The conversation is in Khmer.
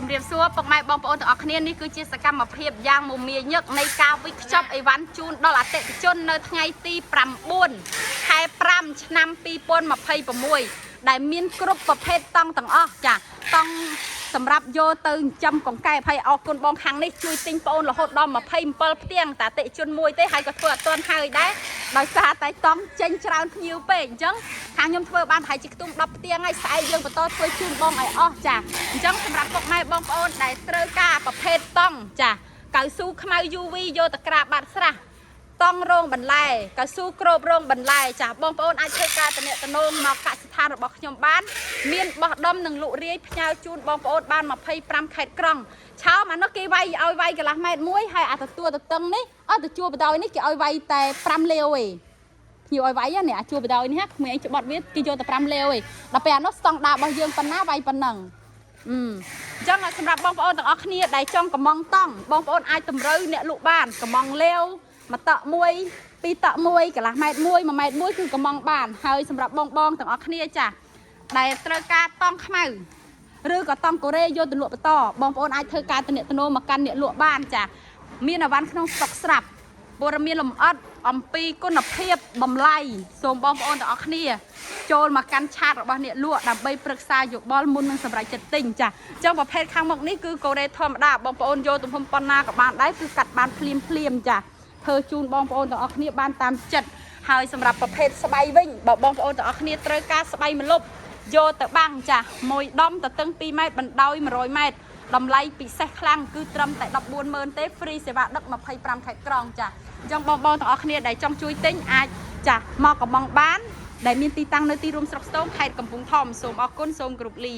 ជំរាបសួរពុកម៉ែបងប្អូនទាំងអស់គ្នានេះគឺជាសកម្មភាពយ៉ាងមមាញឹកនៃការវិខ្ចប់អីវ៉ាន់ជូនដល់អតិថិជននៅថ្ងៃទី9 ខែ 5 ឆ្នាំ 2026 ដែលមានគ្រប់ប្រភេទតង់ទាំងអស់ចាតង់សម្រាប់យកទៅចិញ្ចឹមកង្កែបហើយអរគុណបងខាងនេះជួយទិញប្អូនរហូតដល់27ផ្ទាំងតែអតិថិជនមួយទេហើយក៏ធ្វើអត់ទាន់ហើយដែរដោយសារតែតង់ចេញច្រើនភ្ញៀវពេកអញ្ចឹងខាងខ្ញុំធ្វើបានប្រហែលជាខ្ទង់10ផ្ទាំងហើយស្អែកយើងបន្តធ្វើជូនបងឲ្យអស់ចាអញ្ចឹងសម្រាប់ពុកម៉ែបងប្អូនដែលត្រូវការប្រភេទតង់ចាកៅស៊ូខ្មៅ UV យកទៅក្រាបបាត់ស្រះតង់រងបន្លែកៅស៊ូក្របរងបន្លែចាបងប្អូនអាចធ្វើការតំណែងមកកសិដ្ឋានរបស់ខ្ញុំបានមានបោះដុំនិងលក់រាយផ្ញើជូនបងប្អូនបាន25ខេត្តក្រុងឆោមអានោះគេវាយឲ្យវាយកន្លះម៉ែត្រមួយហើយអាទទួលទៅតឹងនេះអត់ទៅជួបបដ ாய் នេះគេឲ្យវាយតែ5លាវឯងភ្ញៀវឲ្យវាយនេះអាជួបបដ ாய் នេះក្មេងច្បត់វាគេយកតែ5លាវឯងដល់ពេលអានោះស្តង់ដាររបស់យើងប៉ុណ្ណាវាយប៉ុណ្ណឹងអញ្ចឹងសម្រាប់បងប្អូនទាំងអស់គ្នាដែលចង់កំងតង់បងប្អូនអាចតម្រូវអ្នកលក់បានកំងលាវមួយតក់មួយពីរតក់មួយកន្លះម៉ែត្រមួយ1ម៉ែត្រមួយគឺកំងបានហើយសម្រាប់បងទាំងអស់គ្នាចាដែលត្រូវការតង់ខ្មៅឬក៏តង់កូរ៉េយកទៅលក់បន្តបងប្អូនអាចធ្វើការតំណែងមកកាន់អ្នកលក់បានចាមានអវ៉ាន់ក្នុងស្តុកស្រាប់ព័ត៌មានលម្អិតអំពីគុណភាពតម្លៃសូមបងប្អូនទាំងអស់គ្នាចូលមកកាន់ឆាតរបស់អ្នកលក់ដើម្បីប្រឹក្សាយោបល់មុននឹងសម្រេចចិត្តទិញចាអញ្ចឹងប្រភេទខាងមុខនេះគឺកូរ៉េធម្មតាបងប្អូនយកទំហំប៉ុណ្ណាក៏បានដែរគឺកាត់បានភ្លាមចាធ្វើជូនបងប្អូនទាំងអស់គ្នាបានតាមចិត្តហើយសម្រាប់ប្រភេទស្បៃវិញបើបងប្អូនទាំងអស់គ្នាត្រូវការស្បៃម្លប់យកទៅបាំងចាមួយដុំទៅតឹង2ម៉ែត្របណ្ដោយ100ម៉ែត្រតម្លៃពិសេសខ្លាំងគឺត្រឹមតែ140,000ទេហ្វ្រីសេវាដឹក25ខេត្តក្រុងចាអញ្ចឹងបងទាំងអស់គ្នាដែលចង់ជួយទិញអាចចាមកកំងបានដែលមានទីតាំងនៅទីរួមស្រុកស្ទងខេត្តកំពង់ធំសូមអរគុណសូមគោរពលា